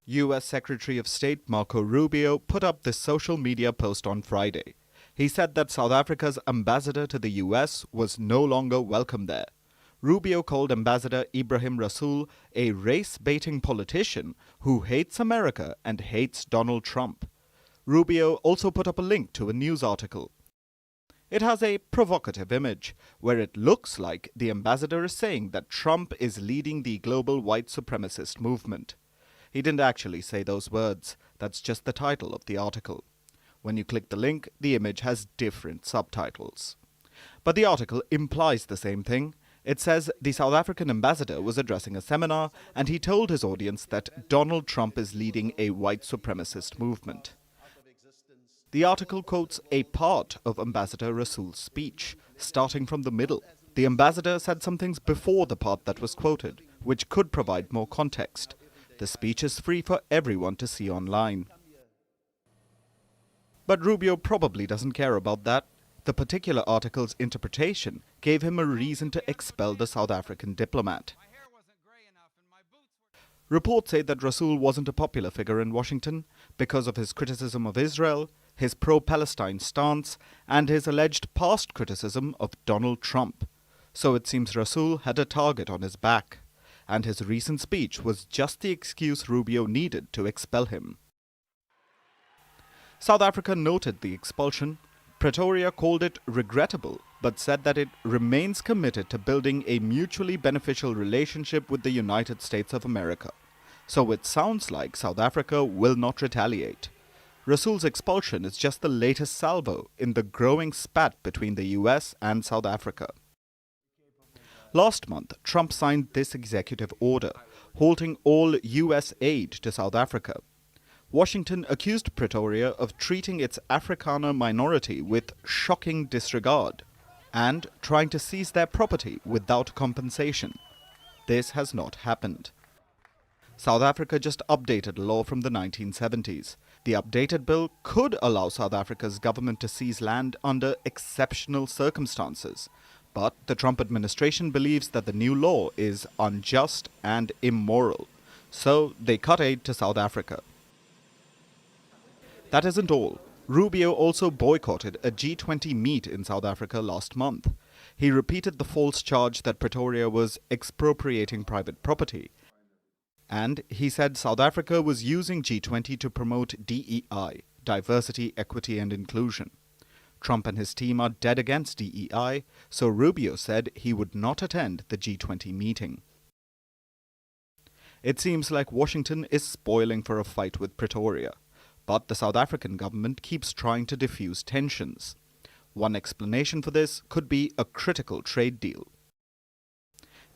US Secretary of State Marco Rubio put up this social media post on Friday. He said that South Africa's ambassador to the US was no longer welcome there. Rubio called Ambassador Ibrahim Rasool a race-baiting politician who hates America and hates Donald Trump. Rubio also put up a link to a news article. It has a provocative image where it looks like the ambassador is saying that Trump is leading the global white supremacist movement. He didn't actually say those words. That's just the title of the article. When you click the link, the image has different subtitles. But the article implies the same thing. It says the South African ambassador was addressing a seminar and he told his audience that Donald Trump is leading a white supremacist movement. The article quotes a part of Ambassador Rasool's speech, starting from the middle. The ambassador said some things before the part that was quoted, which could provide more context. The speech is free for everyone to see online. But Rubio probably doesn't care about that. The particular article's interpretation gave him a reason to expel the South African diplomat. Reports say that Rasul wasn't a popular figure in Washington because of his criticism of Israel, his pro-Palestine stance, and his alleged past criticism of Donald Trump. So it seems Rasul had a target on his back, and his recent speech was just the excuse Rubio needed to expel him. South Africa noted the expulsion. Pretoria called it regrettable, but said that it remains committed to building a mutually beneficial relationship with the United States of America. So it sounds like South Africa will not retaliate. Rasul's expulsion is just the latest salvo in the growing spat between the US and South Africa. Last month, Trump signed this executive order, halting all US aid to South Africa. Washington accused Pretoria of treating its Afrikaner minority with shocking disregard and trying to seize their property without compensation. This has not happened. South Africa just updated a law from the 1970s. The updated bill could allow South Africa's government to seize land under exceptional circumstances, but the Trump administration believes that the new law is unjust and immoral, so they cut aid to South Africa. That isn't all. Rubio also boycotted a G20 meet in South Africa last month. He repeated the false charge that Pretoria was expropriating private property. And he said South Africa was using G20 to promote DEI, diversity, equity and inclusion. Trump and his team are dead against DEI, so Rubio said he would not attend the G20 meeting. It seems like Washington is spoiling for a fight with Pretoria. But the South African government keeps trying to diffuse tensions. One explanation for this could be a critical trade deal.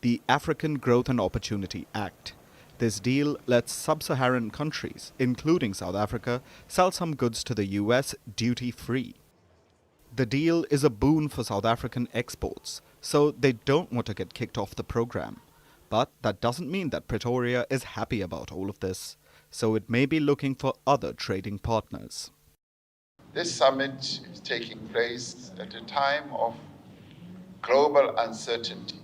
The African Growth and Opportunity Act. This deal lets sub-Saharan countries, including South Africa, sell some goods to the US duty-free. The deal is a boon for South African exports, so they don't want to get kicked off the program. But that doesn't mean that Pretoria is happy about all of this. So it may be looking for other trading partners.
This summit is taking place at a time of global uncertainty.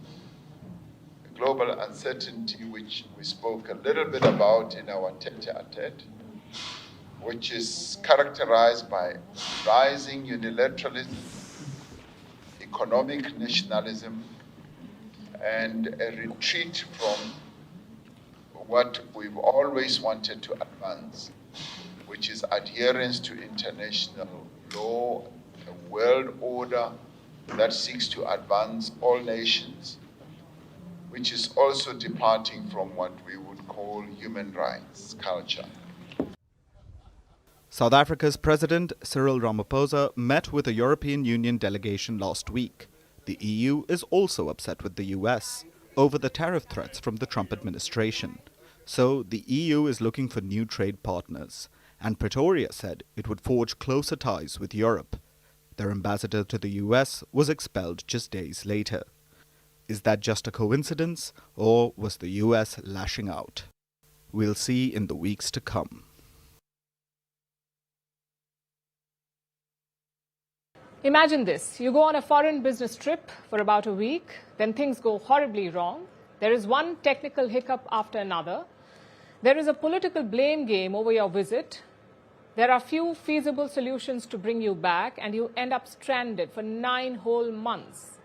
A global uncertainty which we spoke a little bit about in our tete-a-tete, which is characterized by rising unilateralism, economic nationalism, and a retreat from what we've always wanted to advance, which is adherence to international law, a world order that seeks to advance all nations, which is also departing from what we would call human rights culture.
South Africa's President Cyril Ramaphosa met with a European Union delegation last week. The EU is also upset with the US over the tariff threats from the Trump administration. So the EU is looking for new trade partners, and Pretoria said it would forge closer ties with Europe. Their ambassador to the US was expelled just days later. Is that just a coincidence, or was the US lashing out? We'll see in the weeks to come.
Imagine this. You go on a foreign business trip for about a week, then things go horribly wrong. There is one technical hiccup after another. There is a political blame game over your visit. There are few feasible solutions to bring you back, and you end up stranded for 9 whole months.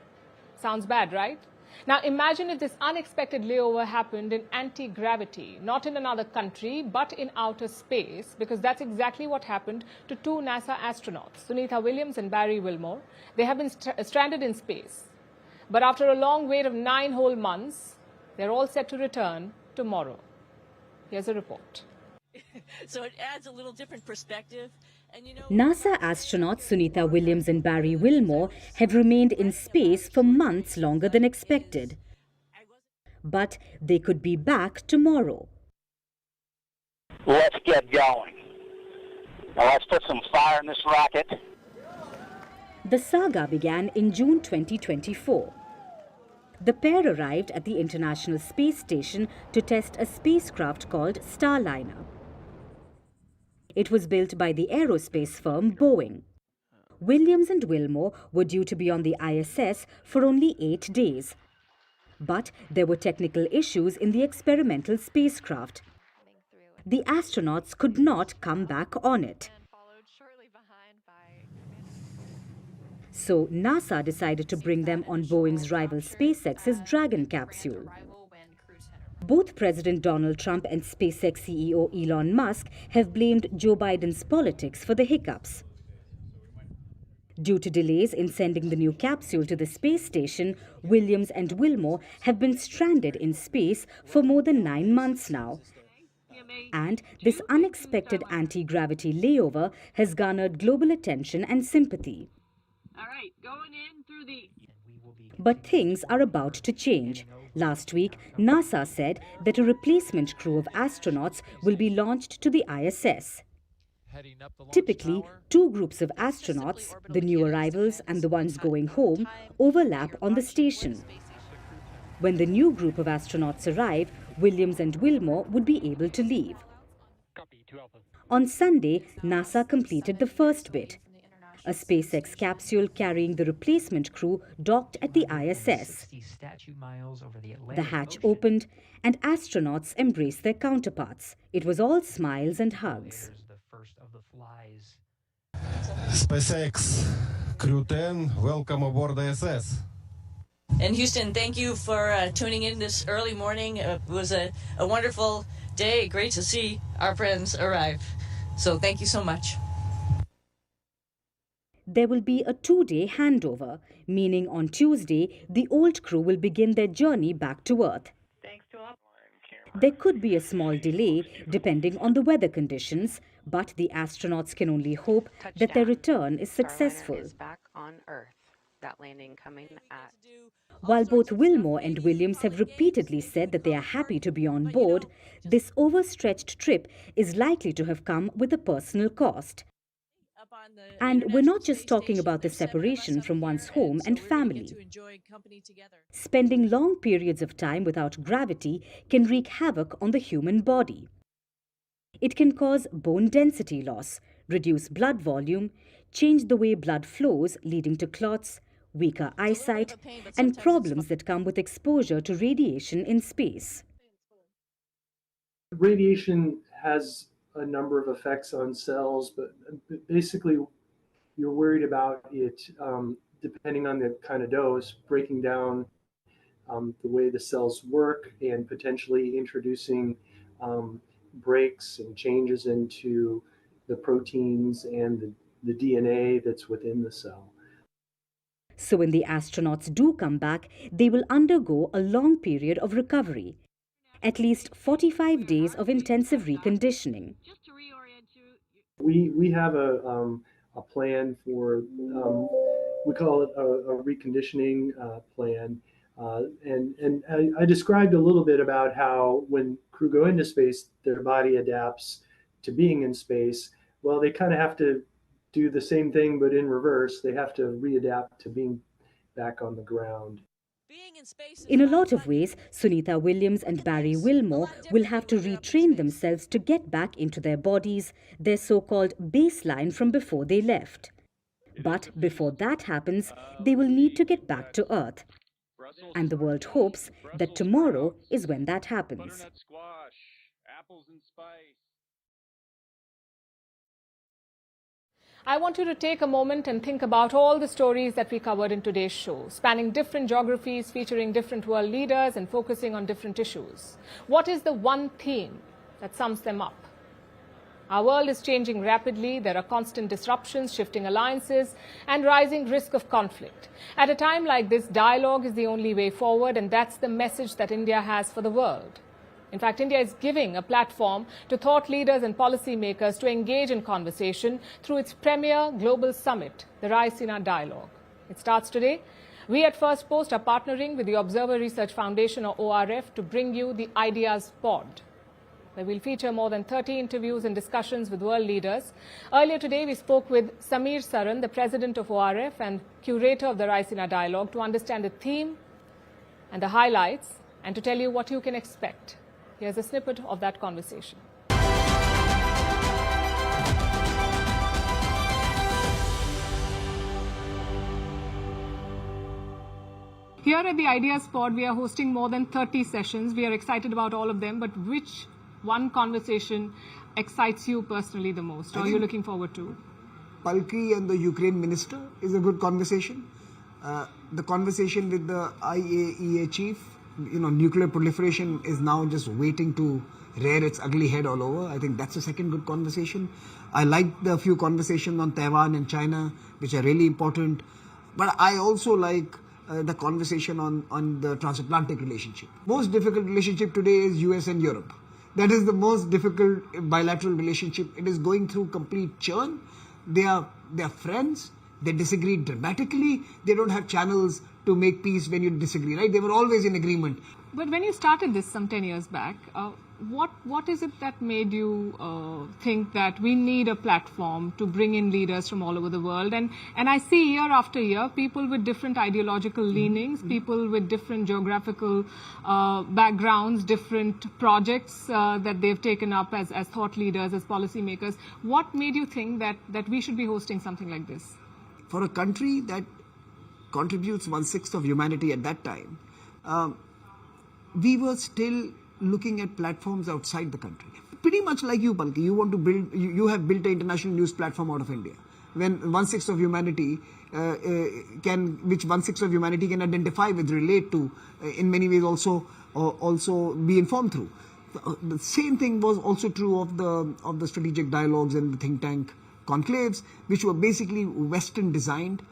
Sounds bad, right? Now imagine if this unexpected layover happened in anti-gravity, not in another country, but in outer space, because that's exactly what happened to 2 NASA astronauts, Sunita Williams and Barry Wilmore. They have been stranded in space. But after a long wait of 9 whole months, they're all set to return tomorrow. Here's a report.
So it adds a little different perspective. And
NASA astronauts Sunita Williams and Barry Wilmore have remained in space for months longer than expected. But they could be back tomorrow.
Let's get going. Now let's put some fire in this rocket.
The saga began in June 2024. The pair arrived at the International Space Station to test a spacecraft called Starliner. It was built by the aerospace firm Boeing. Williams and Wilmore were due to be on the ISS for only 8 days. But there were technical issues in the experimental spacecraft. The astronauts could not come back on it. So NASA decided to bring them on Boeing's rival SpaceX's Dragon capsule. Both President Donald Trump and SpaceX CEO Elon Musk have blamed Joe Biden's politics for the hiccups. Due to delays in sending the new capsule to the space station, Williams and Wilmore have been stranded in space for more than 9 months now. And this unexpected anti-gravity layover has garnered global attention and sympathy. But things are about to change. Last week, NASA said that a replacement crew of astronauts will be launched to the ISS. Typically, 2 groups of astronauts, the new arrivals and the ones going home, overlap on the station. When the new group of astronauts arrive, Williams and Wilmore would be able to leave. On Sunday, NASA completed the first bit. A SpaceX capsule carrying the replacement crew docked at the ISS. The hatch opened and astronauts embraced their counterparts. It was all smiles and hugs.
SpaceX Crew 10, welcome aboard the ISS.
And Houston, thank you for tuning in this early morning. It was a wonderful day. Great to see our friends arrive. So thank you so much.
There will be a 2-day handover, meaning on Tuesday, the old crew will begin their journey back to Earth. There could be a small delay depending on the weather conditions, but the astronauts can only hope that their return is successful. While both Wilmore and Williams have repeatedly said that they are happy to be on board, this overstretched trip is likely to have come with a personal cost. And we're not just talking about the separation from one's home and family. Spending long periods of time without gravity can wreak havoc on the human body. It can cause bone density loss, reduce blood volume, change the way blood flows, leading to clots, weaker eyesight, and problems that come with exposure to radiation in space.
Radiation has a number of effects on cells, but basically you're worried about it, depending on the kind of dose, breaking down the way the cells work and potentially introducing breaks and changes into the proteins and the DNA that's within the cell.
So when the astronauts do come back, they will undergo a long period of recovery. At least 45 days of intensive reconditioning.
We have a plan for, we call it a reconditioning plan. And I described a little bit about how when crew go into space, their body adapts to being in space. Well, they kind of have to do the same thing, but in reverse. They have to readapt to being back on the ground.
In a lot of ways, Sunita Williams and Barry Wilmore will have to retrain themselves to get back into their bodies, their so-called baseline from before they left. But before that happens, they will need to get back to Earth. And the world hopes that tomorrow is when that happens.
I want you to take a moment and think about all the stories that we covered in today's show, spanning different geographies, featuring different world leaders and focusing on different issues. What is the one theme that sums them up? Our world is changing rapidly. There are constant disruptions, shifting alliances, and rising risk of conflict. At a time like this, dialogue is the only way forward, and that's the message that India has for the world. In fact, India is giving a platform to thought leaders and policymakers to engage in conversation through its premier global summit, the Raisina Dialogue. It starts today. We at Firstpost are partnering with the Observer Research Foundation, or ORF, to bring you the Ideas Pod, where we'll feature more than 30 interviews and discussions with world leaders. Earlier today, we spoke with Samir Saran, the president of ORF and curator of the Raisina Dialogue, to understand the theme and the highlights and to tell you what you can expect. Here's a snippet of that conversation. Here at the Ideas Pod, we are hosting more than 30 sessions. We are excited about all of them, but which one conversation excites you personally the most, or are you looking forward to?
Palki and the Ukraine minister is a good conversation. The conversation with the IAEA chief, nuclear proliferation is now just waiting to rear its ugly head all over. I think that's a second good conversation. I like the few conversations on Taiwan and China, which are really important. But I also like the conversation on the transatlantic relationship. Most difficult relationship today is US and Europe. That is the most difficult bilateral relationship. It is going through complete churn. They are friends. They disagree dramatically. They don't have channels to make peace when you disagree, right? They were always in agreement.
But when you started this some 10 years back, what is it that made you think that we need a platform to bring in leaders from all over the world? And I see year after year people with different ideological leanings, people with different geographical backgrounds, different projects that they've taken up as thought leaders, as policymakers. What made you think that we should be hosting something like this?
For a country that contributes 1/6 of humanity at that time, we were still looking at platforms outside the country. Pretty much like you, Palki, you want to build, you have built an international news platform out of India. When 1/6 of humanity which 1/6 of humanity can identify with, relate to, in many ways also be informed through. The same thing was also true of the strategic dialogues and the think tank conclaves, which were basically Western designed,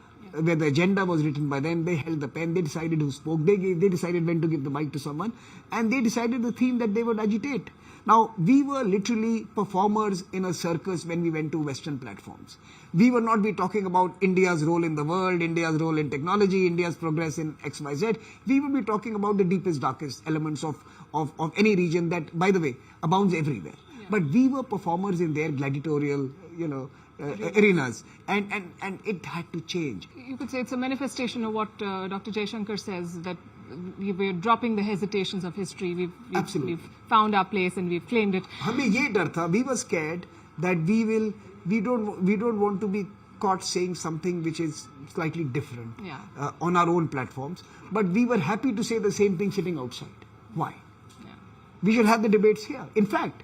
where the agenda was written by them. They held the pen, they decided who spoke, they decided when to give the mic to someone, and they decided the theme that they would agitate. Now, we were literally performers in a circus when we went to Western platforms. We would not be talking about India's role in the world, India's role in technology, India's progress in XYZ. We would be talking about the deepest, darkest elements of any region that, by the way, abounds everywhere. Yeah. But we were performers in their gladiatorial, arenas, and it had to change.
You could say it's a manifestation of what Dr. Jaishankar says, that we're dropping the hesitations of history. We've found our place and we've claimed it.
हमें ये डर था, we were scared that we don't want to be caught saying something which is slightly different on our own platforms. But we were happy to say the same thing sitting outside. Why? Yeah. We should have the debates here. In fact,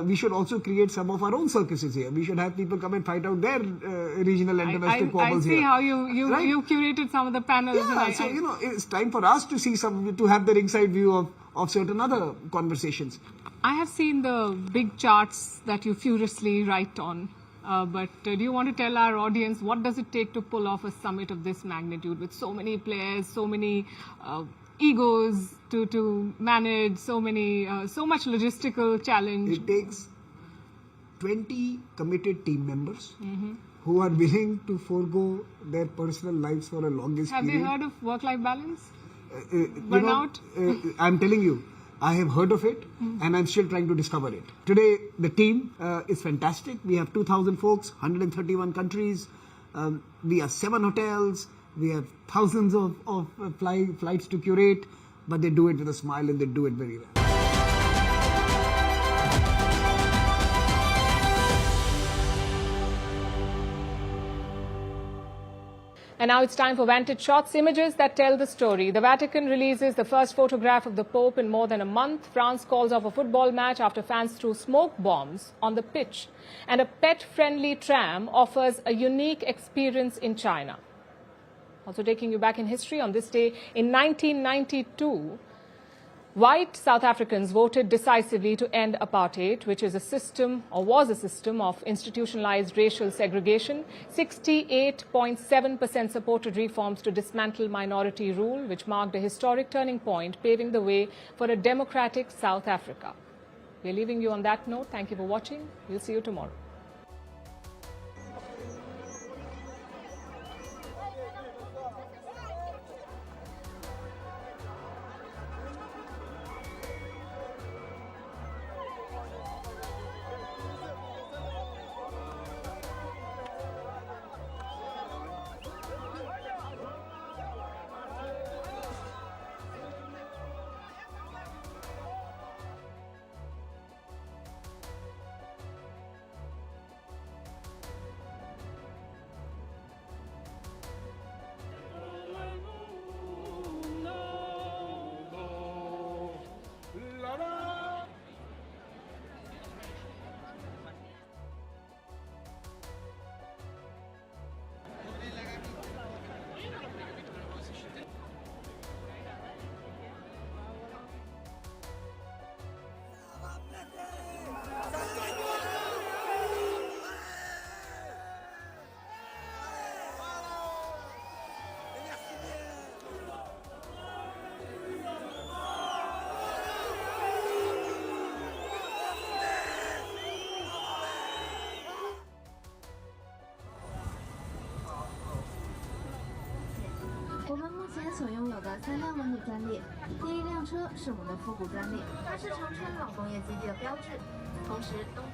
we should also create some of our own circuses here. We should have people come and fight out their regional and domestic squabbles here.
I see how you curated some of the panels.
Yeah, it's time for us to see to have the ringside view of certain other conversations.
I have seen the big charts that you furiously write on. But do you want to tell our audience what does it take to pull off a summit of this magnitude with so many players, so many egos to manage, so much logistical challenge?
It takes 20 committed team members who are willing to forego their personal lives for a longest period.
Have they heard of work-life balance? Burnout?
I'm telling you, I have heard of it and I'm still trying to discover it. Today, the team is fantastic. We have 2,000 folks, 131 countries. We have 7 hotels. We have thousands of flights to curate, but they do it with a smile and they do it very well.
And now it's time for Vantage Shots, images that tell the story. The Vatican releases the first photograph of the Pope in more than a month. France calls off a football match after fans threw smoke bombs on the pitch. And a pet-friendly tram offers a unique experience in China. Also taking you back in history, on this day in 1992, white South Africans voted decisively to end apartheid, which is a system, or was a system, of institutionalized racial segregation. 68.7% supported reforms to dismantle minority rule, which marked a historic turning point, paving the way for a democratic South Africa. We're leaving you on that note. Thank you for watching. We'll see you tomorrow.
目前所拥有的3辆文旅专列，第一辆车是我们的复古专列，它是长春老工业基地的标志，同时东。